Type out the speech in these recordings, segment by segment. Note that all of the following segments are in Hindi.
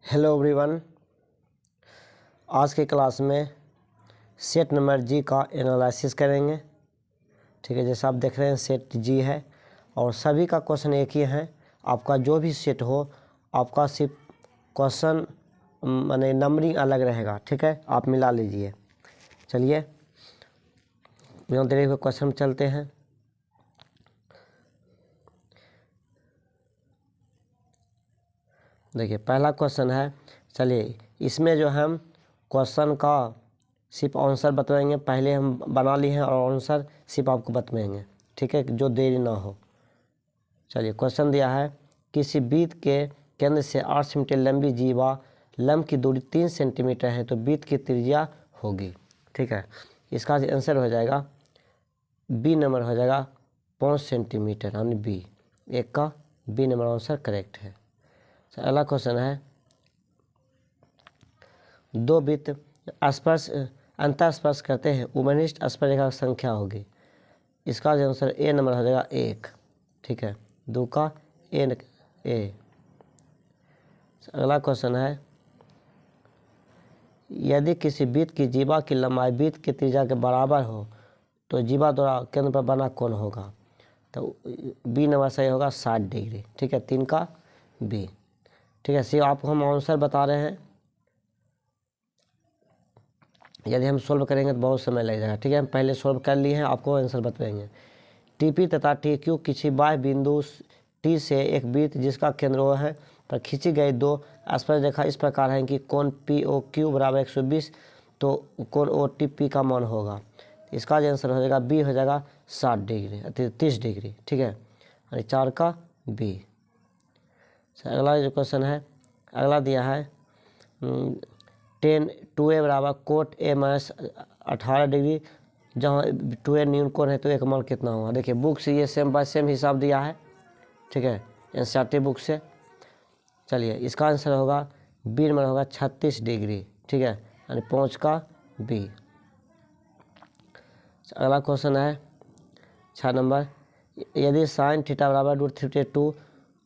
हेलो एवरीवन, आज के क्लास में सेट नंबर जी का एनालिसिस करेंगे। ठीक है, जैसा आप देख रहे हैं सेट जी है और सभी का क्वेश्चन एक ही है। आपका जो भी सेट हो आपका सिर्फ क्वेश्चन माने नंबरिंग अलग रहेगा। ठीक है, आप मिला लीजिए। चलिए बिना देरी हुए क्वेश्चन में चलते हैं। देखिए पहला क्वेश्चन है। चलिए इसमें जो हम क्वेश्चन का सिर्फ आंसर बताएंगे, पहले हम बना लिए हैं और आंसर सिर्फ आपको बताएंगे। ठीक है, जो देरी ना हो। चलिए क्वेश्चन दिया है, किसी वृत्त के केंद्र से 8 सेंटीमीटर लंबी जीवा लंब की दूरी 3 सेंटीमीटर है तो वृत्त की त्रिज्या होगी। ठीक है, इसका आंसर हो जाएगा बी नंबर हो जाएगा 5 सेंटीमीटर यानी बी। एक का बी नंबर आंसर करेक्ट है। अगला क्वेश्चन है, दो वृत्त स्पर्श अंतर स्पर्श करते हैं, उभयनिष्ठ स्पर्शरेखा की संख्या होगी। इसका आंसर ए नंबर हो जाएगा 1। ठीक है, दो का ए। अगला क्वेश्चन है, यदि किसी वृत्त की जीवा की लंबाई वृत्त की त्रिज्या के बराबर हो तो जीवा द्वारा केंद्र पर बना कोण होगा। तो बी नंबर सही होगा 60 डिग्री। ठीक है, 3 का बी। ठीक है, सिर्फ आपको हम आंसर बता रहे हैं, यदि हम सोल्व करेंगे तो बहुत समय लग जाएगा। ठीक है, हम पहले सोल्व कर लिए हैं, आपको आंसर बताएंगे। टीपी तथा टी क्यू किसी बाह्य बिंदु टी से एक वृत्त जिसका केंद्र O है पर खींची गई दो स्पर्शरेखा इस प्रकार है कि कोण पी ओ क्यू बराबर 120, तो कोण ओ टी पी का मान होगा। इसका आंसर हो जाएगा बी हो जाएगा 60 डिग्री 30 डिग्री। ठीक है, यानी 4 का बी। अगला जो क्वेश्चन है, अगला दिया है 2a बराबर कोट ए माइनस 18 डिग्री, जहाँ 2a न्यून कोण है तो एक मान कितना होगा। देखिए बुक से ये सेम बाय सेम हिसाब दिया है। ठीक है, एनसीईआरटी बुक से। चलिए इसका आंसर होगा बी नंबर होगा 36 डिग्री। ठीक है, यानी 5 का बी। अगला क्वेश्चन है 6 नंबर, यदि साइन थीटा बराबर √32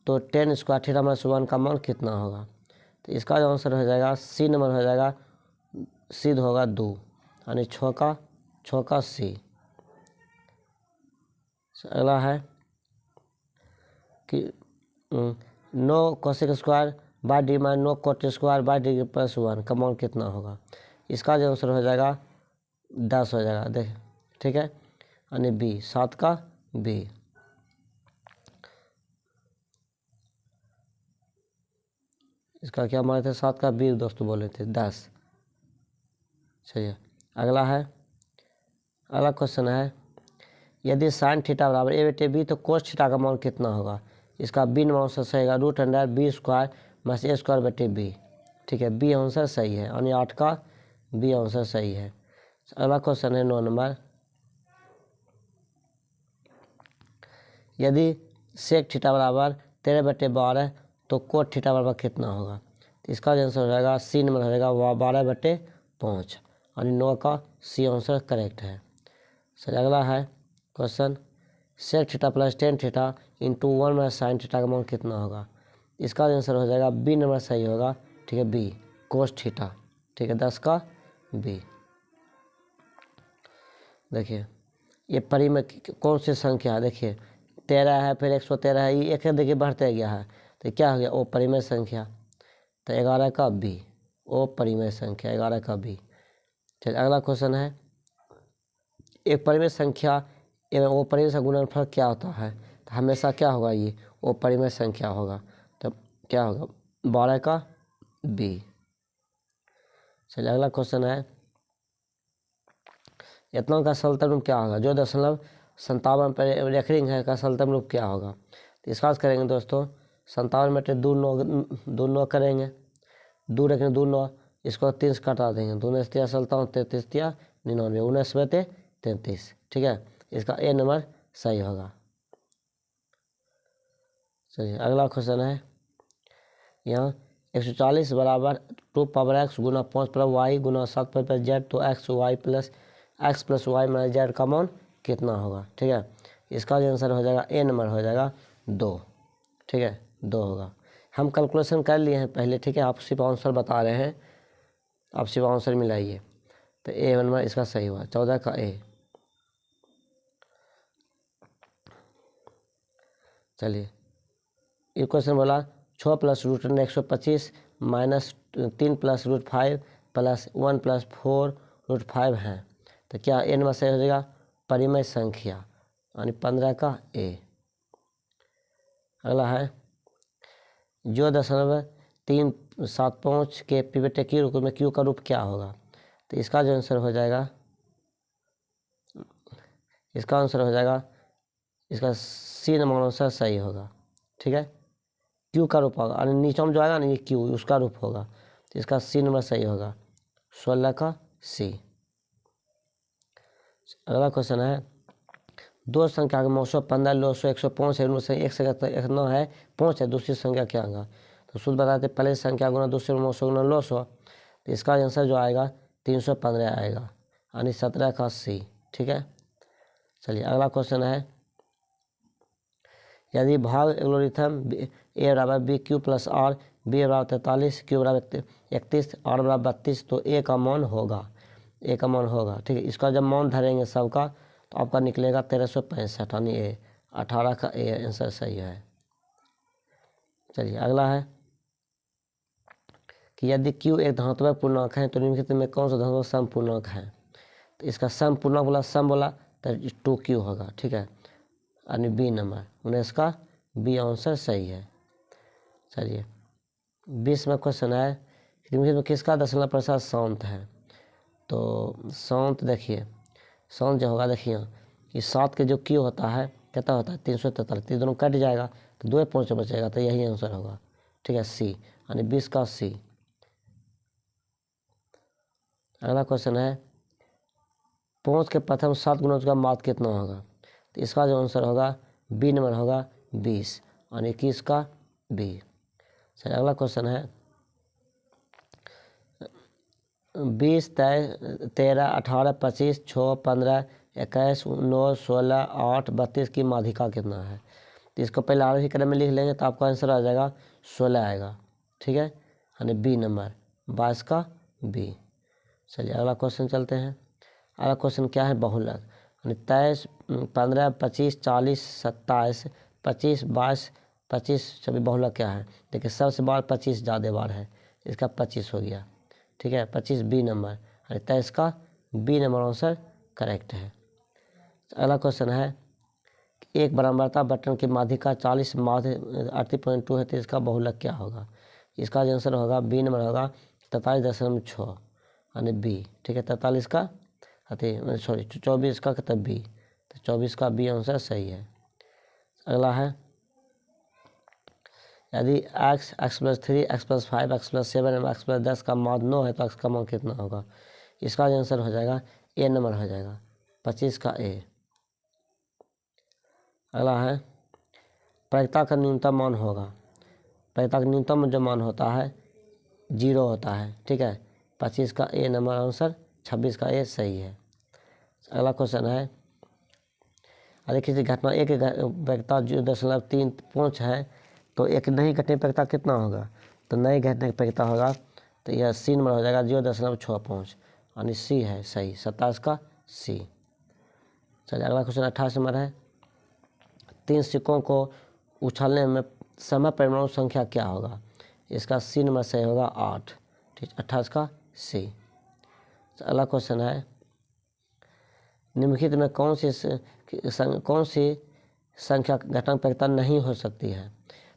तो टेन स्क्वायर थीटा माइनस 1 का मान कितना होगा। तो इसका जो आंसर हो जाएगा सी नंबर हो जाएगा, सिद्ध होगा 2 यानी 6 का सी। अगला है कि 9 cosec square by D minus 9 coat square by D plus 1 का मान कितना होगा। इसका जो आंसर हो जाएगा 10 हो जाएगा। देख ठीक है, यानी बी 7 का बी। इसका क्या माने थे 7 का बी दोस्तों, बोले थे 10। चलिए अगला है, अगला क्वेश्चन है, यदि साइन थीटा बराबर ए बटे बी तो कोस थीटा का मान कितना होगा। इसका बी नंबर आंसर सही है √100 बी स्क्वायर माइनस ए स्क्वायर बटे बी। ठीक है, बी आंसर सही है यानी 8 का बी आंसर सही है। अगला क्वेश्चन है 9 नंबर, यदि सेक थीटा बराबर 13/12 तो कोट थीटा बराबर कितना होगा। तो इसका आंसर हो जाएगा सी नंबर हो जाएगा 12/5 यानी 9 का सी आंसर करेक्ट है। सर अगला है question, sec theta plus tan theta into 1 minus sine theta का मान कितना होगा। इसका आंसर हो जाएगा बी नंबर सही होगा। ठीक है, बी कोस थीटा। ठीक है, 10 का बी। देखिए ये परिमेय कौन सी संख्या है, देखिए 13 है फिर 113 है, ये एक देखिए बढ़ते गया है तो क्या हो गया ओ परिमेय संख्या। तो 11 का बी, ओ परिमेय संख्या 11 का बी। चलिए अगला क्वेश्चन है, एक परिमेय संख्या एवं ओ परिमेय का गुणनफल क्या होता है। तो हमेशा क्या होगा, ये ओ परिमेय संख्या होगा। तो क्या होगा 12 का बी। चलिए अगला क्वेश्चन है, इतना का सलतम रूप क्या होगा, जो 0.57 पर रेखरिंग है का सलतम रूप क्या होगा। तो इसका करेंगे दोस्तों 57 में 2 9 करेंगे, 2 रखेंगे 2 9, इसको 3 से कटा देंगे, 2 9 3 57 33 3 99 19/33। ठीक है, इसका ए नंबर सही होगा। चलिए अगला क्वेश्चन है, यहाँ 140 बराबर 2 पावर एक्स गुना 5 पर वाई गुना 7 पर जेड तो X plus Y minus Z का मान कितना होगा। ठीक है, इसका आंसर हो जाएगा ए नंबर हो जाएगा 2। ठीक है, 2 होगा। हम कैलकुलेशन कर लिए हैं पहले, ठीक है, आप सिर्फ आंसर बता रहे हैं, आप सिर्फ आंसर मिलाइए। तो ए नंबर इसका सही हुआ 14 का ए। चलिए ये क्वेश्चन बोला 6 plus root 125 minus 3 plus root 5 plus 1 plus 4 root 5 है, तो क्या ए नंबर सही हो जाएगा? परिमेय संख्या यानी 15 का ए। अगला है जो 0.375 के पिवट के रूप में क्यू का रूप क्या होगा? तो इसका जो आंसर हो जाएगा, इसका आंसर हो जाएगा, इसका सी नंबर आंसर सही होगा, ठीक है। क्यू का रूप होगा, और नीचे में जो आएगा ना ये क्यू, उसका रूप होगा, तो इसका सी नंबर सही होगा 16 का सी। अगला क्वेश्चन है दो संख्या का 915 900 105 है, उनमें से एक संख्या 9 है 5 है, दूसरी संख्या क्या होगा? तो शुद्ध बताते पहले संख्या गुना दूसरे 900 गुना 900, तो इसका आंसर जो आएगा 315 आएगा यानी 17 का सी, ठीक है। चलिए अगला क्वेश्चन है यदि भाग एल्गोरिथम ए बराबर B Q plus R, B बराबर 43, क्यू बराबर 31, आर बराबर 32, तो ए का मान होगा, ए का मान होगा, ठीक है। इसका जब मान धरेंगे सबका तो आपका निकलेगा 1365 यानी ए 18 का ए आंसर सही है। चलिए अगला है कि यदि क्यू एक धनात्मक पूर्णांक है तो निम्नलिखित में कौन सा धनात्मक सम पूर्णांक है? तो इसका सम पूर्णांक बोला, सम बोला तो 2q होगा, ठीक है, यानी बी नंबर 19 का बी आंसर सही है। चलिए 20 में क्वेश्चन है निम्नलिखित में किसका दशमलव प्रतिशत शांत है? तो शांत देखिए, शांत जो होगा देखिए कि 7 के जो क्यू होता है कितना होता है 343, दोनों कट जाएगा तो 2 5 बचेगा, तो यही आंसर होगा, ठीक है, सी यानी 20 का सी। अगला क्वेश्चन है 5 के प्रथम 7 गुणों का माध्य कितना होगा? तो इसका जो आंसर होगा बी नंबर होगा 20 यानी 21 का बी। चलिए अगला क्वेश्चन है 20 13 18 25 6 15 21 9 16 8 32 की माध्यिका कितना है? तो इसको पहले आरोही क्रम में लिख लेंगे तो आपका आंसर आ जाएगा 16 आएगा, ठीक है, यानी बी नंबर 22 का बी। चलिए अगला क्वेश्चन चलते हैं। अगला क्वेश्चन क्या है बहुलक, यानी 23 15 25 40 27 25 22 25 सभी बहुलक क्या है? देखिए सबसे बार 25 ज़्यादा बार है, इसका 25 हो गया, ठीक है, 25 बी नंबर यानी 23 का बी नंबर आंसर करेक्ट है। अगला क्वेश्चन है एक बराबरता बटन की माध्यिका 40 माध्य 38.2 है, तो इसका बहुलक क्या होगा? इसका आंसर होगा बी नंबर होगा 43.6 यानी बी, ठीक है, 43 का सॉरी 24 का तब बी, तो 24 का बी आंसर सही है। अगला है यदि x plus 3 x plus 5 x plus 7 x plus 10 का मान 9 है तो x का मान कितना होगा? इसका आंसर हो जाएगा ए नंबर हो जाएगा 25 का ए। अगला है प्रायिकता का न्यूनतम मान होगा, प्रायिकता का न्यूनतम जो मान होता है 0 होता है, ठीक है, 25 का ए नंबर आंसर 26 का ए सही है। अगला क्वेश्चन है अरे किसी घटना एक प्रायिकता 0.35 है तो एक नहीं घटने की प्रायिकता कितना होगा? तो नहीं घटने की प्रायिकता होगा तो यह सी नंबर हो जाएगा 0.65 यानी सी है सही, 27 का सी। चलिए अगला क्वेश्चन 28 नंबर है 3 सिक्कों को उछालने में समय परमाणु संख्या क्या होगा? इसका सी नंबर सही होगा 8, ठीक, 28 का सी। अगला क्वेश्चन है निम्नलिखित में कौन सी संख्या घटना प्रायिकता नहीं हो सकती है?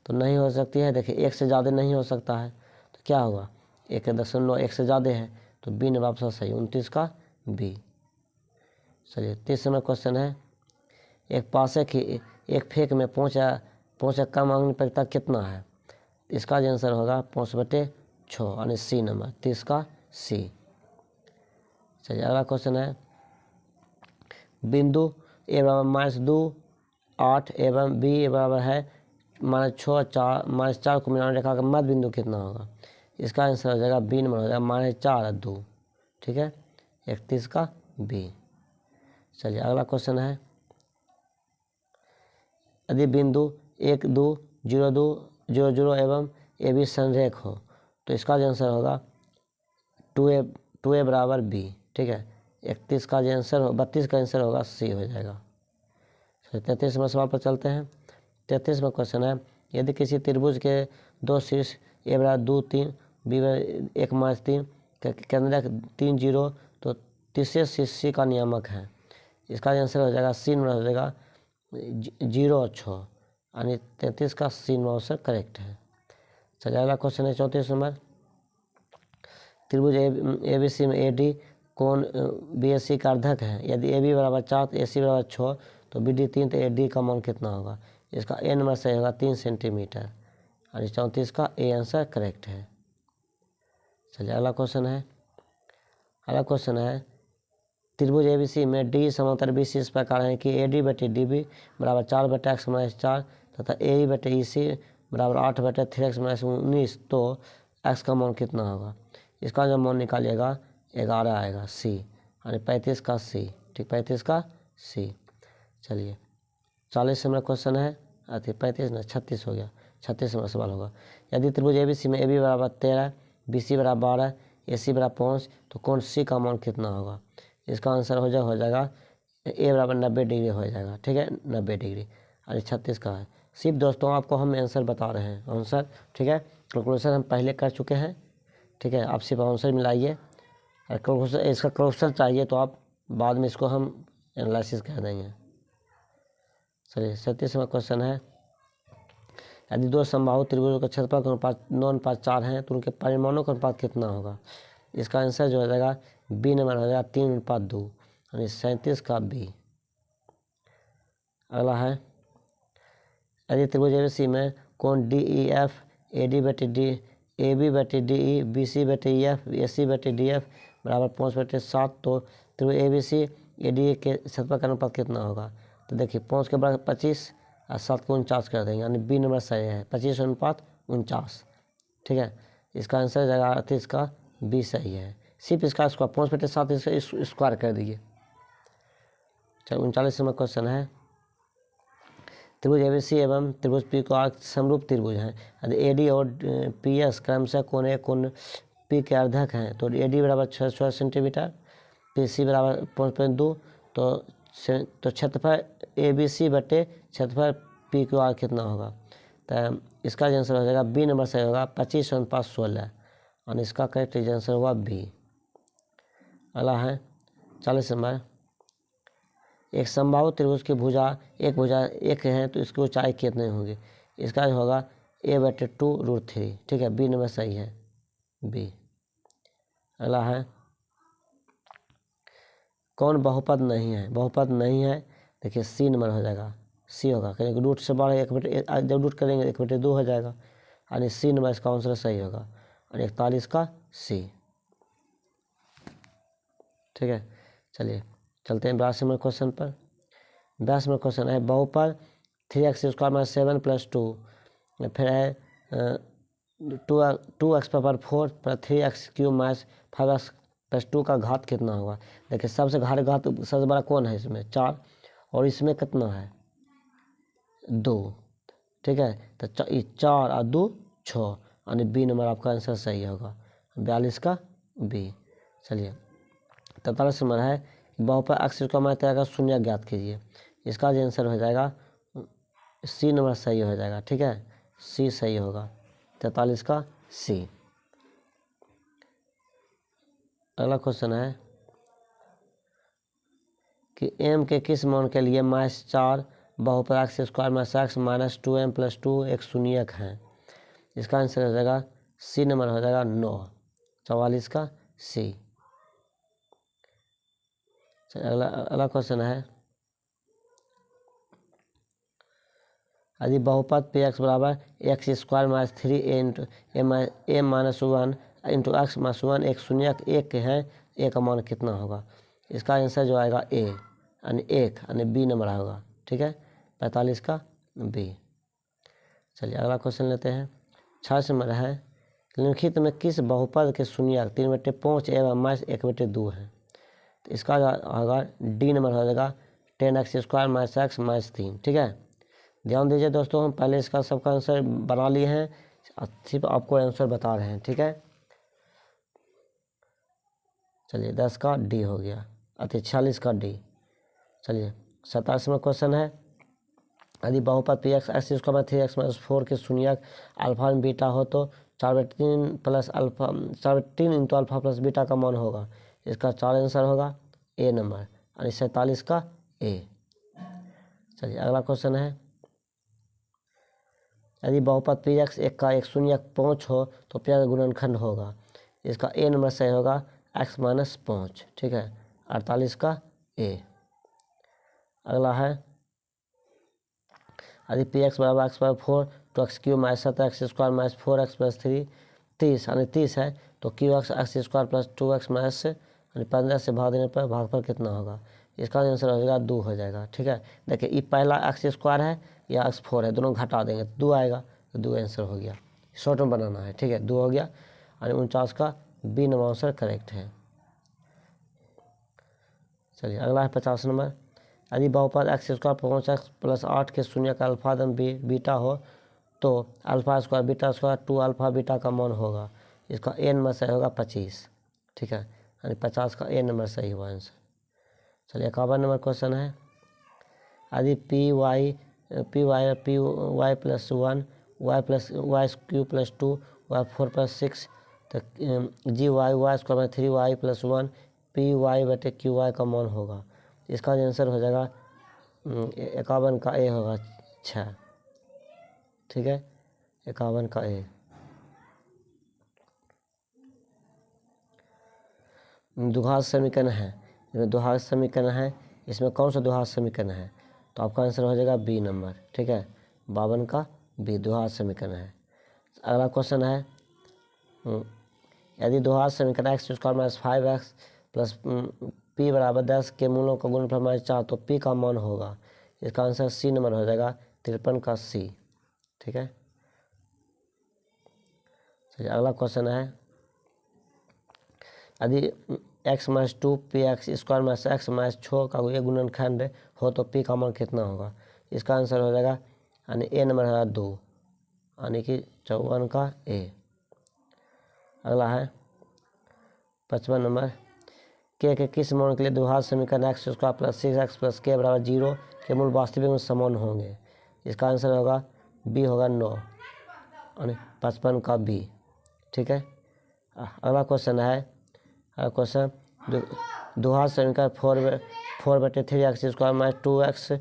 तो नहीं हो सकती है, देखिए एक से ज़्यादा नहीं हो सकता है, तो क्या होगा 1.1 से ज़्यादा है, तो बी नंबर ऑप्शन सही 29 का बी। चलिए 30 नंबर क्वेश्चन है एक पासे की एक फेंक में पहुँचा कम अंक प्रायिकता कितना है? इसका आंसर होगा 5/6 यानी सी नंबर 30 का सी। चलिए अगला क्वेश्चन है बिंदु ए बराबर -2 8 एवं बी बराबर है -6 4 -4 को मिलान रेखा का मध्य बिंदु कितना होगा? इसका आंसर हो जाएगा बी नंबर हो जाएगा -4 2, ठीक है, 31 का बी। चलिए अगला क्वेश्चन है यदि बिंदु 1 2 0 2 0 0 एवं ए बी संरेख हो तो इसका जो आंसर होगा 2a बराबर b। ठीक है, 31 का जो आंसर हो 32 का आंसर होगा c हो जाएगा। 33वें सवाल पर चलते हैं। 33वां क्वेश्चन है, यदि किसी त्रिभुज के दो शीर्ष ए बराबर 2 3 बी बराबर 1-3 केंद्रक 3 0 तो तीसरे शीर्ष C का नियामक है। इसका आंसर हो जाएगा C नंबर हो जाएगा 0 और 6, यानी 33 का C नंबर आंसर करेक्ट है। चलिए अगला क्वेश्चन है 34 नंबर। त्रिभुज ए बी सी में ए डी कोण बी एस सी का अर्धक है। यदि ए बी बराबर 4 तो ए सी बराबर 6 तो बी डी 3 तो ए डी का मान कितना होगा। इसका ए नंबर सही होगा 3 सेंटीमीटर, और 34 का ए आंसर करेक्ट है। चलिए अगला क्वेश्चन है। अगला क्वेश्चन है, त्रिभुज ए बी सी में डी समांतर बी सी इस प्रकार है कि ए डी बटे डी बी बराबर 4/x-4 तथा ए ई बटे ई सी बराबर 8/3x-19 तो x का मान कितना होगा। इसका जो मान निकालिएगा 11 आएगा सी, यानी 35 का सी। ठीक, 35 का सी। चलिए 40 नंबर क्वेश्चन है, 35 ना 36 हो गया, 36 नंबर सवाल होगा। यदि त्रिभुज ए बी सी में ए बी बराबर 13 बी सी बराबर 12 ए सी बराबर 5 तो कोण सी का मान कितना होगा। इसका आंसर हो जाएगा ए बराबर 90 डिग्री हो जाएगा। ठीक है, 90 डिग्री, यानी 36 का है। सिर्फ दोस्तों आपको हम आंसर बता रहे हैं, आंसर। ठीक है, कैलकुलेशन हम पहले कर चुके हैं। ठीक है, आप सिर्फ आंसर मिलाइए। इसका क्वेश्चन चाहिए तो आप बाद में इसको हम एनालिसिस कर देंगे। चलिए 37वां क्वेश्चन है, यदि दो समबाहु त्रिभुजों का क्षेत्रफल का अनुपात 9:4 है तो उनके परिमाणों का अनुपात कितना होगा। इसका आंसर जो हो जाएगा बी नंबर हो जाएगा 3:2, यानी 37 का बी। अगला है, यदि त्रिभुज ए बी सी में कोण D E F A D बटे डी ए बी बटे डी ई बी सी बटे ई एफ ए सी बटे डी एफ बराबर 5/7 तो त्रिभुज A B C A D के क्षेत्रफल का अनुपात कितना होगा। तो देखिए 5 के बराबर 25 और 7 को 49 कर देंगे, यानी बी नंबर सही है 25:49। ठीक है, इसका आंसर हो जाएगा 38 का बी सही है। सिर्फ इसका स्क्वायर 5/7 इसका स्क्वायर कर दीजिए। चलो 39 नंबर क्वेश्चन है, त्रिभुज ए बी सी एवं त्रिभुज पी को समरूप त्रिभुज हैं। यदि ए डी और पी एस क्रमशः कोण ए कोण पी के अर्धक हैं तो ए डी बराबर 6 सेंटीमीटर पी सी बराबर 5.2 तो क्षेत्रफल ए बी सी बटे क्षेत्रफल पी क्यू आर कितना होगा। तो इसका आंसर हो जाएगा बी नंबर सही होगा 25/16, और इसका करेक्ट आंसर होगा बी। अगला है 40 नंबर, एक समबाहु त्रिभुज की भुजा एक है तो इसकी ऊंचाई कितनी होगी। इसका होगा a/2√3। ठीक है, बी नंबर सही है बी। अगला है, कौन बहुपद नहीं है। बहुपद नहीं है, देखिए सी नंबर हो जाएगा, सी होगा, क्योंकि रूट से बड़ा जब रूट करेंगे 1/2 हो जाएगा, यानी सी नंबर इसका आंसर सही होगा, और 41 का सी। ठीक है, चलिए चलते हैं 82 नंबर क्वेश्चन पर। 82 नंबर क्वेश्चन है, बहुपद 3x² - 7 + 2 फिर है 2x⁴ + 3x³ - 5x + 2 का घात कितना होगा। देखिए सबसे घात सबसे बड़ा कौन है इसमें 4, और इसमें कितना है 2। ठीक है, तो 4 और 2 6, यानी बी नंबर आपका आंसर सही होगा 42 का बी। चलिए 43 नंबर है, बहुपद x² - 13 का शून्य ज्ञात कीजिए। इसका जो आंसर हो जाएगा सी नंबर सही हो जाएगा। ठीक है, सी सही होगा 43 का सी। अगला क्वेश्चन है कि m के किस मान के लिए -4 बहुपद x² - x - 2m + 2 एक शून्यक है। इसका आंसर हो जाएगा सी नंबर हो जाएगा 9, 44 का सी। अगला क्वेश्चन है, यदि बहुपद px बराबर x² - 3a - 1 x - 1 एक शून्यक एक है, ए का मान कितना होगा। इसका आंसर जो आएगा ए, यानी 1, यानी बी नंबर होगा। ठीक है, 45 का बी। चलिए अगला क्वेश्चन लेते हैं। 66 नंबर है, निम्नलिखित में किस बहुपद के शून्यक 3/5 एवं -1/2 है। तो इसका होगा डी नंबर हो जाएगा 10x² - x - 3। ठीक है, ध्यान दीजिए दोस्तों, हम पहले इसका सबका आंसर बना लिए हैं, सिर्फ आपको आंसर बता रहे हैं, ठीक है। चलिए 10 का डी हो गया, 46 का डी। चलिए 27वां क्वेश्चन है, यदि बहुपद P x x square 3x-4 के शून्यक अल्फा में बीटा हो तो 4/3 plus alpha 4/3 into alpha plus beta का मान होगा। इसका 4 आंसर होगा ए नंबर, यानी 47 का ए। चलिए अगला क्वेश्चन है, यदि बहुपद पी एक्स एक का एक शून्यक 5 हो तो पी का गुणनखंड होगा। इसका ए नंबर सही होगा x-5, ठीक है, 48 का ए। अगला है, यदि पी एक्स बराबर x/4 तो x³ -7x² -4x + 3 30 यानी 30 है तो क्यू एक्स x² + 2x यानी 15 से भाग देने पर भागफल कितना होगा। इसका आंसर हो जाएगा 2 हो जाएगा, ठीक है। देखिए ये पहला x² है या x4 है, दोनों घटा देंगे तो 2 आएगा, तो 2 आंसर हो गया। शॉर्ट में बनाना है, ठीक है, 2 हो गया, यानी 49 का बी नंबर आंसर करेक्ट है। चलिए अगला है 50 नंबर, यदि बहुपद x² 5x + 8 के शून्य का अल्फा बीटा हो तो α² β² 2 अल्फा बीटा का मान होगा। इसका ए नंबर सही होगा 25, ठीक है, यानी 50 का ए नंबर सही हुआ आंसर। चलिए 51 नंबर क्वेश्चन है, यदि पी वाई + 1 y + 2 y4 + 6 तो जी वाई y² 3y + 1 py/qy का मान होगा। इसका आंसर हो जाएगा 51 का ए होगा 6, ठीक है, 51 का ए। द्विघात समीकरण है, इसमें द्विघात समीकरण है, इसमें कौन सा द्विघात समीकरण है, तो आपका आंसर हो जाएगा बी नंबर, ठीक है, 52 का बी द्विघात समीकरण है। अगला क्वेश्चन है, यदि द्विघात समीकरण x² - 5x + p = 10 के मूलों का गुणनफल -4 तो p का मान होगा। इसका आंसर सी नंबर हो जाएगा 53 का सी, ठीक है। चलिए अगला क्वेश्चन है, यदि x - 2 px² - x - 6 का ये गुणनखंड हो तो p का मान कितना होगा। इसका आंसर हो जाएगा, यानी ए नंबर होगा 2, यानी कि 54 का ए। अगला है 55 नंबर, के किस मान के लिए द्विघात समीकरण x² + 6x + k = 0 के मूल वास्तविक में समान होंगे। इसका आंसर होगा बी होगा 9, यानी 55 का बी, ठीक है। अगला क्वेश्चन है, क्वेश्चन द्विघात समीकरण 4/3x² - 2x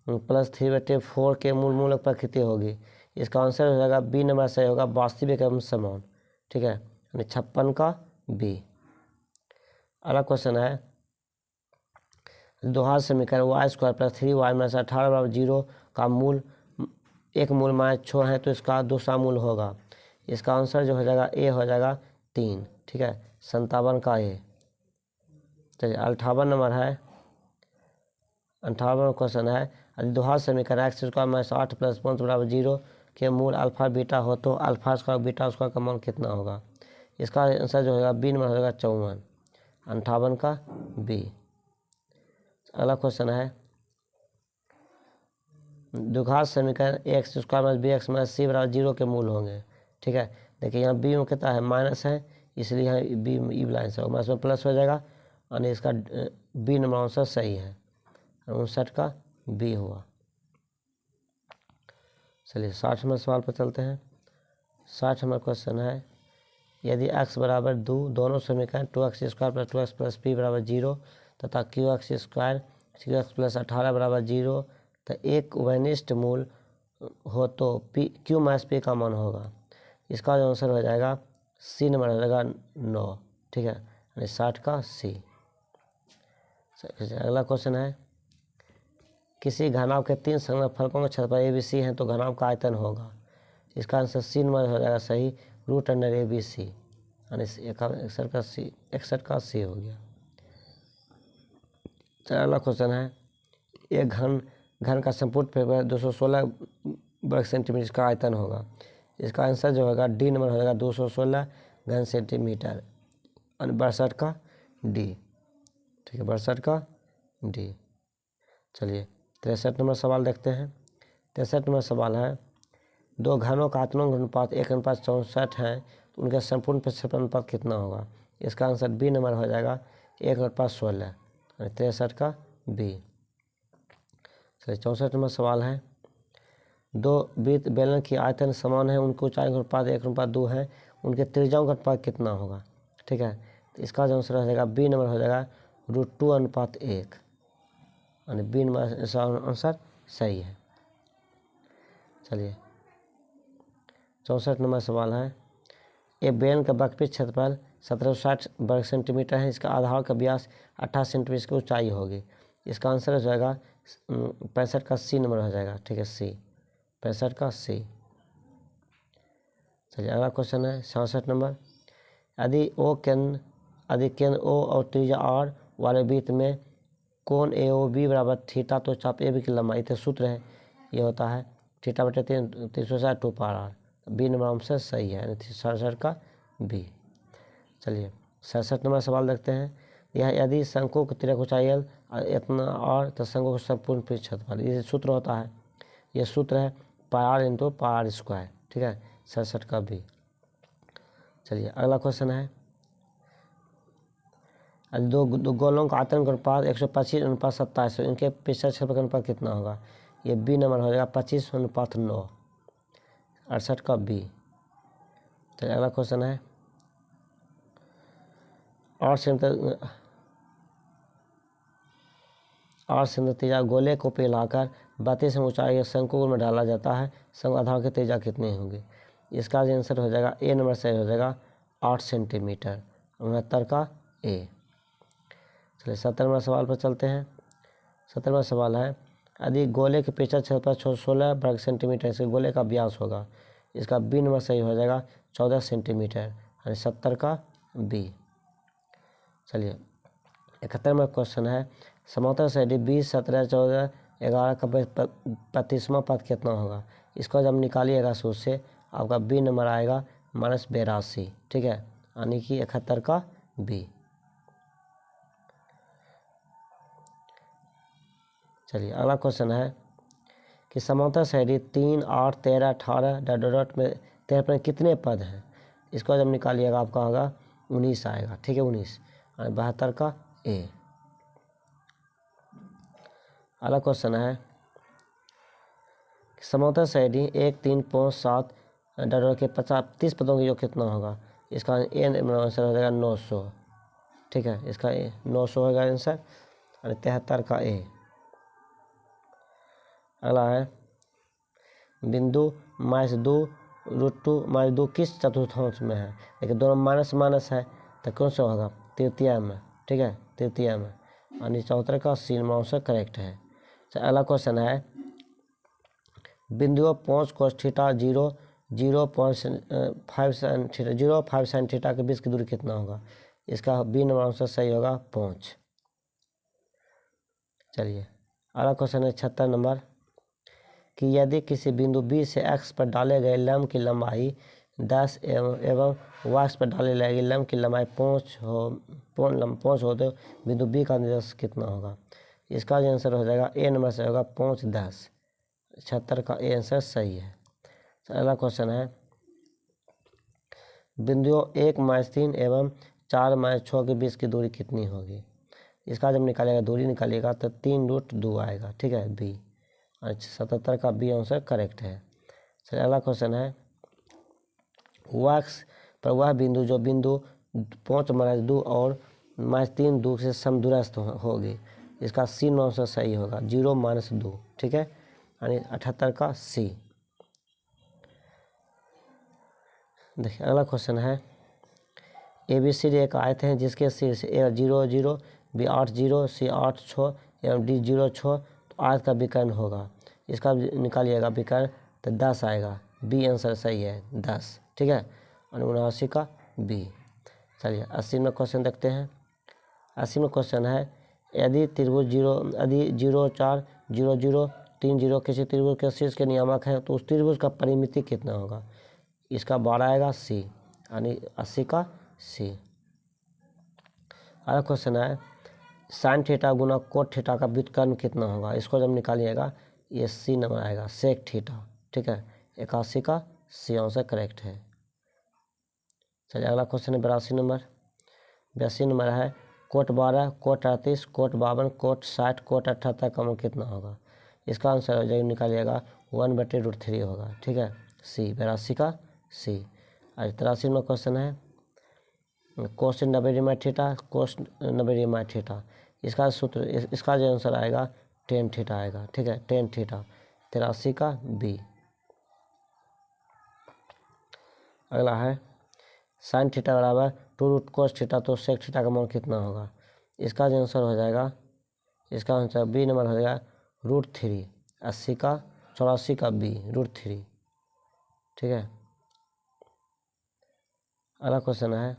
+ 3/4 के मूलक प्रकृति होगी। इसका आंसर हो जाएगा बी नंबर सही होगा वास्तविक एवं समान, ठीक है, यानी 56 का बी। अगला क्वेश्चन है, द्विघात समीकरण y² + 3y - 18 = 0 का मूल एक मूल -6 है तो इसका दूसरा मूल होगा। इसका आंसर जो हो जाएगा ए हो जाएगा 3, ठीक है, 57 का ए। चलिए 58 नंबर है, 58वां क्वेश्चन है, यदि द्विघात समीकरण x² - 8 + 5 = 0 के मूल अल्फा बीटा हो तो α² β² का मान कितना होगा। इसका आंसर जो होगा बी नंबर हो जाएगा 54, 58 का बी। अगला क्वेश्चन है, द्विघात समीकरण x² - bx - c = 0 के मूल होंगे, ठीक है। देखिए यहाँ बी में कितना है माइनस है, इसलिए यहाँ बी में ई लाइन से होगा, इसमें प्लस हो जाएगा, यानी इसका बी नंबर आंसर सही है, 59 का बी हुआ। चलिए 60 नंबर सवाल पर चलते हैं। 60 नंबर क्वेश्चन है, यदि x = 2 दोनों समीकरण 2x² + 2x + p = 0 तथा qx² 6x + 18 = 0 तो एक उभयनिष्ठ मूल हो तो q - p का मान होगा। इसका आंसर हो जाएगा सी नंबर हो जाएगा 9, ठीक है, यानी 60 का सी। अगला क्वेश्चन है, किसी घनाभ के 3 संलग्न फलकों के क्षेत्रफल ABC हैं तो घनाभ का आयतन होगा। इसका आंसर सी नंबर हो जाएगा सही √ABC, यानी 61 का सी हो गया। अगला क्वेश्चन है, एक घन का संपूर्ण क्षेत्रफल 216 वर्ग सेंटीमीटर का आयतन होगा। इसका आंसर जो होगा डी नंबर हो जाएगा 216 घन सेंटीमीटर, यानी 62 का डी, ठीक है, 62 का डी। चलिए 63 नंबर सवाल देखते हैं। 63 नंबर सवाल है, दो घनों का आत्मक अनुपात 1:64 है तो उनका संपूर्ण प्रक्षेपण अनुपात कितना होगा? इसका आंसर बी नंबर हो जाएगा 1:16 और 63 का बी। चलिए 64 नंबर सवाल है, दो वृत्त बेलन की आयतन समान है, उनकी ऊंचाई का अनुपात 1:2 है, उनके त्रिज्याओं का अनुपात कितना होगा? ठीक है, तो इसका जो आंसर हो जाएगा बी नंबर हो जाएगा √2:1 यानी बी नंबर इसका आंसर सही है। चलिए 64 नंबर सवाल है, एक बेलन का वक्रपृष्ठ क्षेत्रफल 1760 वर्ग सेंटीमीटर है, इसका आधार का व्यास 28 सेंटीमीटर, इसकी ऊंचाई होगी। इसका आंसर हो जाएगा 65 का सी नंबर हो जाएगा। ठीक है, सी 65 का सी। चलिए अगला क्वेश्चन है 66 नंबर, यदि केंद्र ओ और त्रिज्या आर वाले वृत्त में कोण ए ओ बी बराबर थीटा तो चाप ए बी की लंबाई, तो सूत्र है ये होता है थीटा बटे 360 2 पार आर। बी नंबर आंसर सही है, 67 का बी। चलिए 67 नंबर सवाल देखते हैं, यह यदि शंकु की तिरक ऊंचाई एल इतना आर तो शंकु का संपूर्ण पृष्ठ क्षेत्रफल, ये सूत्र होता है, ये सूत्र है pi r into pi r square. ठीक है, 67 का बी। चलिए अगला क्वेश्चन है, दो गोलों का आयतन का अनुपात 125:27 है, इनके पृष्ठ क्षेत्रफल का अनुपात कितना होगा? ये बी नंबर हो जाएगा 25:9 68 का बी। चलिए अगला क्वेश्चन है, और सेंटर त्रिज्या गोले को पिघलाकर 32 ऊंचाई शंकु में डाला जाता है, शंकु आधार की त्रिज्या कितनी होगी? इसका आंसर हो जाएगा ए नंबर सही हो जाएगा 8 सेंटीमीटर, 69 का ए। चलिए 70वां सवाल पर चलते हैं। 70वां सवाल है, यदि गोले के पृष्ठ क्षेत्रफल 16 वर्ग सेंटीमीटर से गोले का व्यास होगा, इसका बी नंबर सही हो जाएगा 14 सेंटीमीटर यानी 70 का बी। चलिए 71वां क्वेश्चन है, समांतर सैडी 20 17 14 11 का 35वां पद कितना होगा? इसको जब निकालिएगा सूत्र से आपका बी नंबर आएगा -82। ठीक है, यानी कि 71 का बी। चलिए अगला क्वेश्चन है कि समांतर सैडी 3 8 13 18 डॉट में 13 में कितने पद हैं? इसको जब निकालिएगा आपका होगा 19 आएगा। ठीक है, 19 और 72 का ए। अगला क्वेश्चन है, समांतर सैडी 1 3 5 7 डॉट के 30 पदों के योग कितना होगा? इसका आंसर हो जाएगा 900। ठीक है, इसका 900 होगा आंसर और 73 का ए। अगला है, बिंदु -2 √2 -2 किस चतुर्थांश में है? लेकिन दोनों माइनस माइनस है तो कौन सा होगा? तृतीया में। ठीक है, तृतीया में, यानी 74 का सी नंबर आंसर करेक्ट है। अगला क्वेश्चन है, बिंदुओं 5 cos theta 0 0.5 sin theta 0.5 sin theta के बीच की दूरी कितना होगा? इसका बी नंबर आंसर सही होगा 5। चलिए अगला क्वेश्चन है 76 नंबर, कि यदि किसी बिंदु बी से एक्स पर डाले गए लंब की लंबाई 10 एवं वाई पर डाले गए लंब की लंबाई 5 हो तो बिंदु बी का निर्देश कितना होगा? इसका आंसर हो जाएगा ए नंबर से होगा 5 10। 76 का ए आंसर सही है। अगला क्वेश्चन है, बिंदुओं 1-3 एवं 4-6 के बीच की दूरी कितनी होगी? इसका जब निकालेगा दूरी निकालिएगा तो 3√2 आएगा। ठीक है, बी। अच्छा 77 का बी आंसर करेक्ट है। चलिए अगला क्वेश्चन है, वाक्स पर वह बिंदु जो बिंदु 5-2 और -3 2 से समदूरस्थ होगी, इसका सी आंसर सही होगा 0-2। ठीक है, यानी 78 का सी। देखिए अगला क्वेश्चन है, ABCD एक आयत है जिसके शीर्ष A 0 0 B 8 0 C 8 6 एवं D 0 6 तो आयत का विकर्ण होगा। इसका निकालिएगा विकर्ण तो 10 आएगा। बी आंसर सही है 10। ठीक है, और 79 का बी। चलिए 80 में क्वेश्चन देखते हैं। 80 में क्वेश्चन है, यदि त्रिभुज 0 4 0 0 3 0 किसी त्रिभुज के शीर्ष के नियामक है तो उस त्रिभुज का परिमिति कितना होगा? इसका 12 आएगा सी, यानी 80 का सी। अगला क्वेश्चन है, साइन थीटा गुना कोट थीटा का व्युत्क्रम कितना होगा? इसको जब निकालिएगा ये सी नंबर आएगा सेक थीटा। ठीक है, 81 का सी आंसर करेक्ट है। चलिए अगला क्वेश्चन है 82 नंबर। 82 नंबर है cot 12, cot 38, cot 52, cot 60, cot 78 का मान कितना होगा। इसका आंसर हो जाएगा, निकालिएगा 1/√3 होगा। ठीक है, सी 82 का सी। आज 83 नंबर क्वेश्चन है कोस 90 थीटा, कोस 90 थीटा। इसका सूत्र इसका जो आंसर आएगा टेन थीटा आएगा। ठीक है, टेन थीटा 83 का बी। अगला है साइन थीटा बराबर 2 कोस थीटा, तो सेक थीटा का मान कितना होगा। इसका जो आंसर हो जाएगा, इसका आंसर बी नंबर हो जाएगा √3। 80 का 84 का बी √3। ठीक है, अगला क्वेश्चन है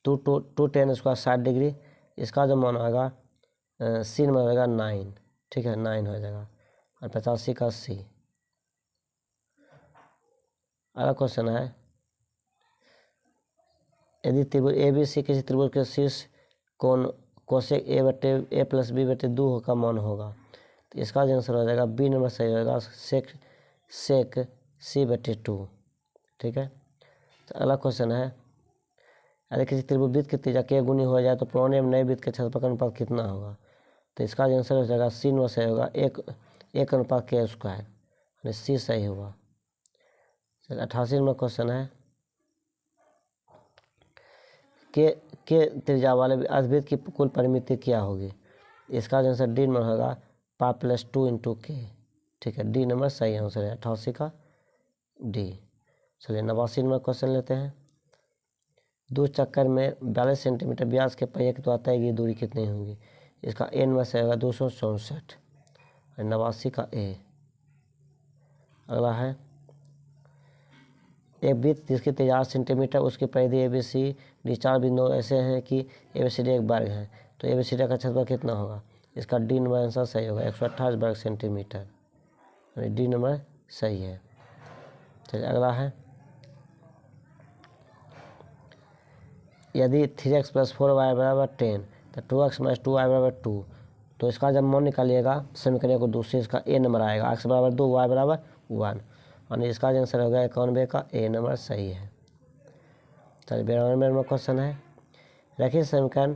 2 tan स्क्वायर 60 डिग्री। इसका जो मान आएगा सी नंबर होगा 9। ठीक है, 9 हो जाएगा। और 85 का सी। अगला क्वेश्चन है यदि त्रिभुज ए बी सी किसी त्रिभुज के शीर्ष कोण कोसेक a + b/2 का मान होगा, तो इसका जो आंसर हो जाएगा बी नंबर सही होगा, सेक c/2। ठीक है, तो अगला क्वेश्चन है यदि किसी त्रिभुज की त्रिज्या k गुनी हो जाए तो पुराने में नए वृत्त के क्षेत्रफल का अनुपात कितना होगा। तो इसका जो आंसर हो जाएगा सी नंबर सही होगा, 1:k², यानी सी सही होगा। चलिए 88 नंबर क्वेश्चन है के त्रिज्या वाले अर्धवृत्त की कुल परिमिति क्या होगी। इसका आंसर डी नंबर होगा π+2 × k। ठीक है, डी नंबर सही आंसर है 88 का डी। चलिए 89 नंबर क्वेश्चन लेते हैं। 2 चक्कर में 42 सेंटीमीटर व्यास के पहिए के द्वारा तय की दूरी कितनी होगी। इसका ए नंबर सही होगा 264। 89 का ए। अगला है एक वृत्त जिसकी त्रिज्या 8 सेंटीमीटर, उसकी परिधि ABCD 4 बिंदु ऐसे हैं कि ABCD एक वर्ग है, तो ABCD का क्षेत्रफल कितना होगा। इसका डी नंबर आंसर सही होगा 128 वर्ग सेंटीमीटर, डी नंबर सही है। चलिए अगला है यदि 3x + 4y = 10 तो 2x - 2y = 2, तो इसका जब मान निकालिएगा समीकरण को दूसरे, इसका ए नंबर आएगा x = 2 y = 1, और इसका आंसर होगा 91 का ए नंबर सही है। चलिए 92 नंबर क्वेश्चन है रखिए समीकरण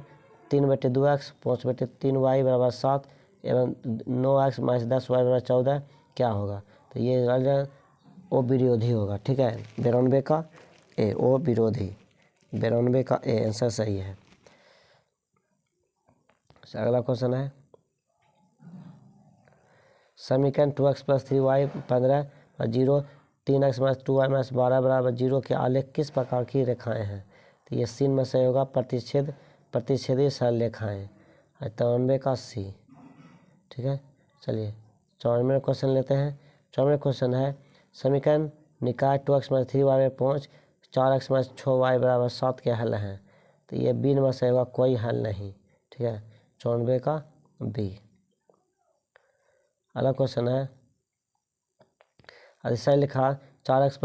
3/2x 5/3y = 7 एवं 9x - 10y = 14 क्या होगा। तो ये ओ विरोधी होगा। ठीक है, 92 का ए ओ विरोधी, 92 का ए आंसर सही है। अगला क्वेश्चन है समीकरण 2x + 3y 15 और 0 3x - 2y - 12 = 0 के आलेख किस प्रकार की रेखाएं हैं। तो ये सी में सही होगा प्रतिच्छेदी सरल रेखाएं, 93 का सी। ठीक है, चलिए 94 क्वेश्चन लेते हैं। 94 क्वेश्चन है समीकरण निकाय 2x - 3y 5 4x - 6y = 7 के हल हैं। तो ये बी नंबर सही होगा, कोई हल नहीं। ठीक है, 94 का बी। अगला क्वेश्चन है अधिशय लिखा 4x +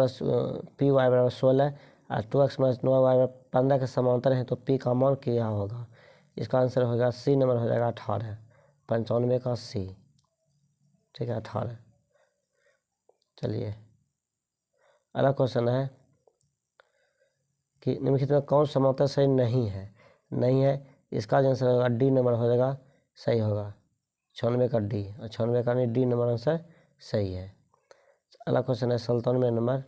py = 16 और 2x - 9y 15 के समांतर हैं, तो p का मान क्या होगा। इसका आंसर होगा सी नंबर हो जाएगा 18, 95 का सी। ठीक है, 18। चलिए अगला क्वेश्चन है कि निम्नलिखित में कौन समांतर सही नहीं है। इसका आंसर होगा डी नंबर हो जाएगा, सही होगा 96 का डी, और 96 का डी नंबर आंसर सही है। अगला क्वेश्चन है 97 नंबर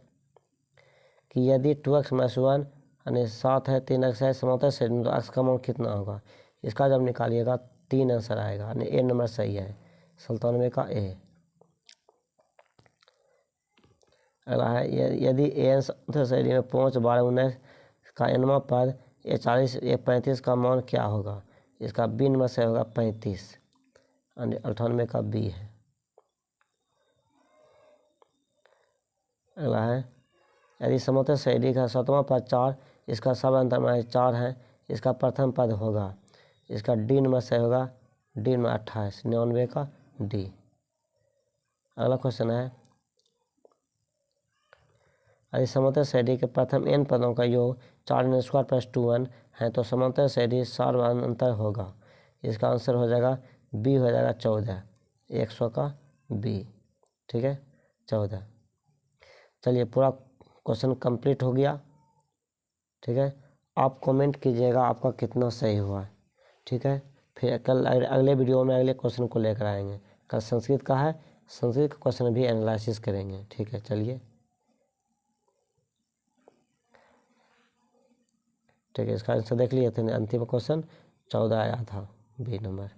कि यदि 2x - 1 यानी 7 है 3x है समांतर से, तो x का मान कितना होगा। इसका जब निकालिएगा 3 आंसर आएगा, यानी ए नंबर सही है 97 का ए। अगला है यदि ए समांतर शैली में 5 12 19 का nवां पद ए 40 ए 35 का मान क्या होगा। इसका बी नंबर सही होगा 35, यानी 98 का बी है। अगला है यदि समांतर शैली का 7वां पद 4, इसका सब अंतर 4 है, इसका प्रथम पद होगा। इसका डी नंबर सही होगा, डी नंबर 28, 99 का डी। अगला क्वेश्चन है यदि समांतर शैली के प्रथम n पदों का योग 4n² + 2n है, तो समांतर शैली सार्वअंतर होगा। इसका आंसर हो जाएगा बी हो जाएगा 14, 100 का बी। ठीक है, 14। चलिए पूरा क्वेश्चन कंप्लीट हो गया। ठीक है, आप कमेंट कीजिएगा आपका कितना सही हुआ है। ठीक है, फिर कल अगले वीडियो में अगले क्वेश्चन को लेकर आएंगे। कल संस्कृत का है, संस्कृत का क्वेश्चन भी एनालिसिस करेंगे। ठीक है, चलिए ठीक है, इसका आंसर देख लिए थे। अंतिम क्वेश्चन 14 आया था, बी नंबर।